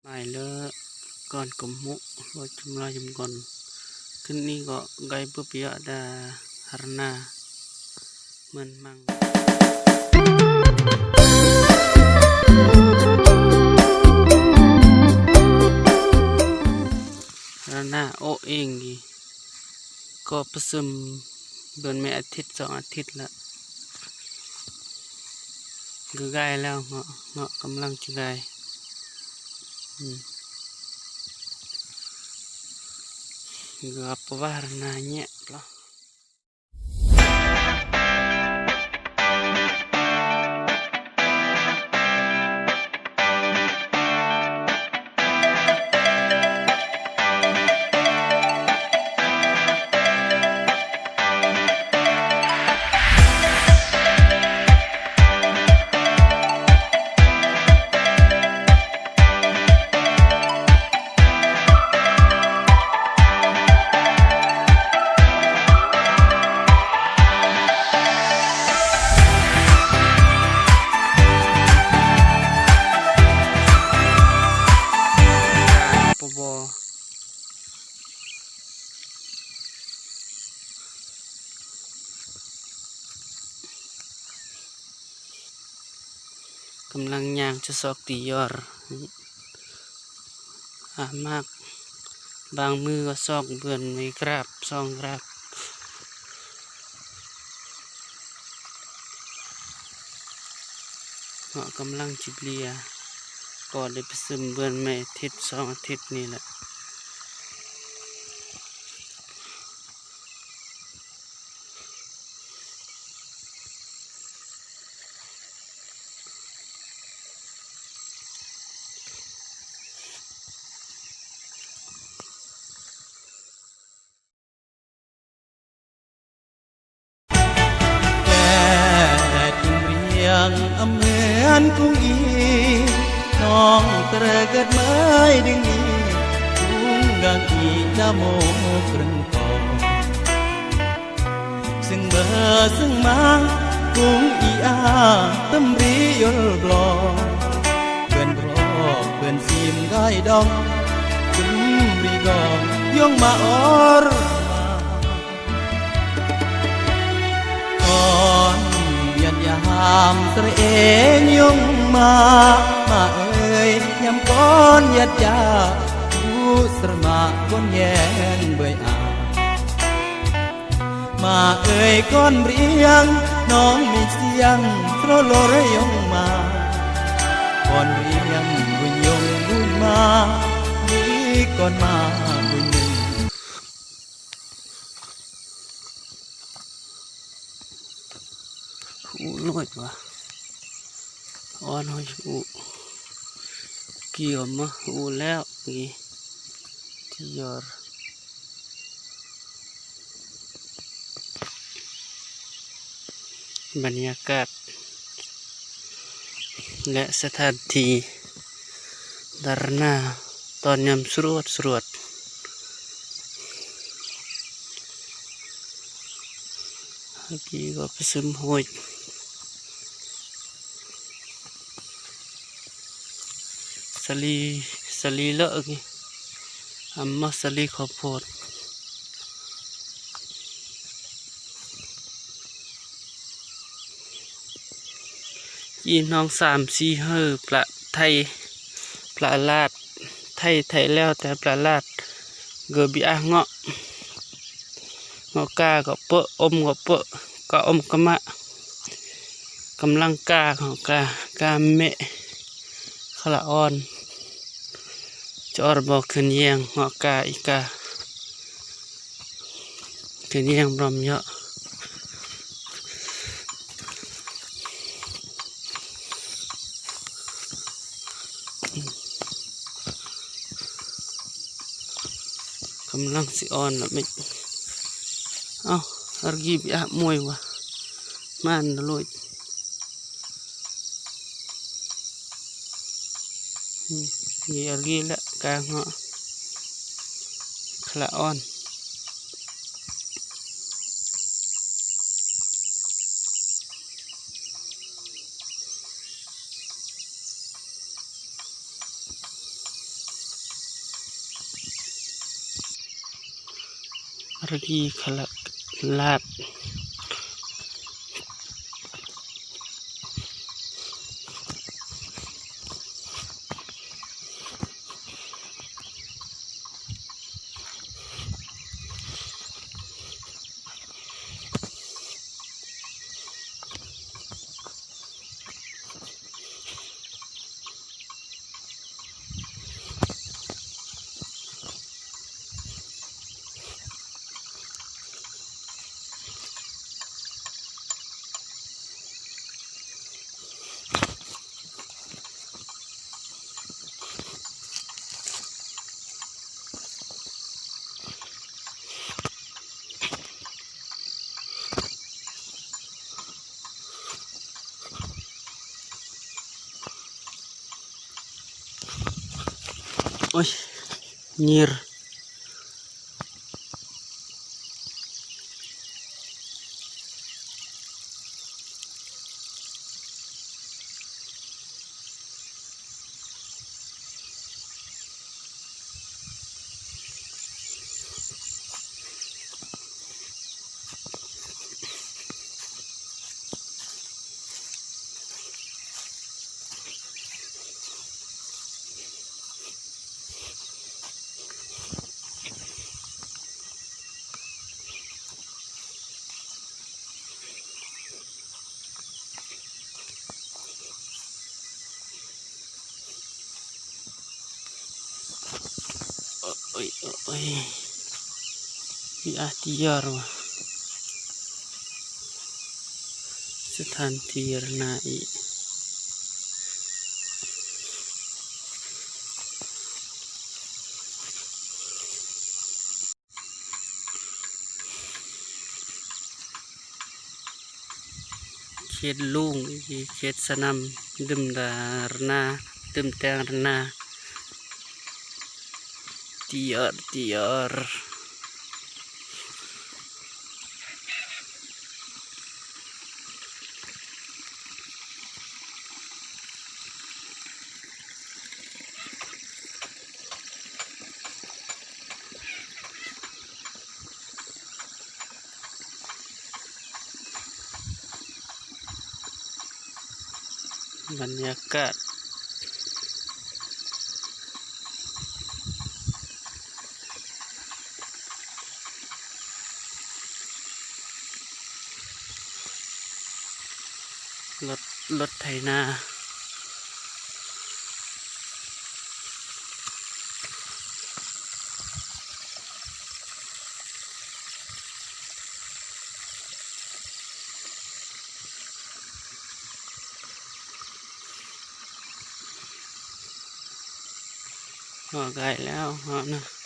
Mày lỡ con cầm mũ lo chum la chum con kini kok gai bebia ada harna menmang harna o ing giก็ผสมเดือนไม่อาทิตย์2 อาทิตย์ละคือไกลแล้วเงาะกำลังจะไกลคือapa warnanya lohกำลังย่างจะซอกตียอร์มากบางมือก็ซอกเบื่อนไม่กราบซองกราบเงาะกำลังจิบเลียก็ได้ไปซึมเบื่อนไม่อาทิตย์2 อาทิตย์นี่แหละเหมือนกุ้งอีน้องเตรเกิดไม้ดึงนี้กุ้งกังอีจะโมกรึงทองซึ่งเบอซึ่งมากุ้งอีอาตำรียลบลอเพื่อนรอเพื่อนซีมได้ดองจึงรีกองย่องมาออรยามเสรเอยงมาเอ่ยยามก้อนยัดยาผู้สมาก้นแยนเบยอามาเอ่ยก้อนเรียงน้องมีเสียงโทรโลรยงมาก้อนเรียงบุญยงบุญมาดีก้อนมาบุญลวดวะอ่อนหอยเกี่ยวมาแล้วนี่ที่ยอร์บรรยากาศและสถานที่ดารนาตอนยามสรวดเมื่อกี้ก็ไปซึมหอยสลีเลอะงี้มาสลีข้าวโพดยีน้อง3 4เฮอปลาไทยปลาลาดไทยแล้วแต่ปลาลาดเกบีอาเงาะกาก็เปะอมก็เปะก็อมกะมะกำลังกาของกาเมะขละอ่อนจอร์บอกขึ้นเยียงเงาะกาอีกาขึ้นเยียงบรมเยอะกำลังสิอ่อนละมิhargi biak mui wah man luit ni hargi la kang ho khla on ระดีขลักลาดโอ้ยนีรโอ้ยโอ้ยมีอาทิยารวะสถานที่รณาอีเขตลุงเขตสนามดึมดารนาดึมแตงรนาtiar banyakatรถไถนาห่อไก่แล้วห่อนะ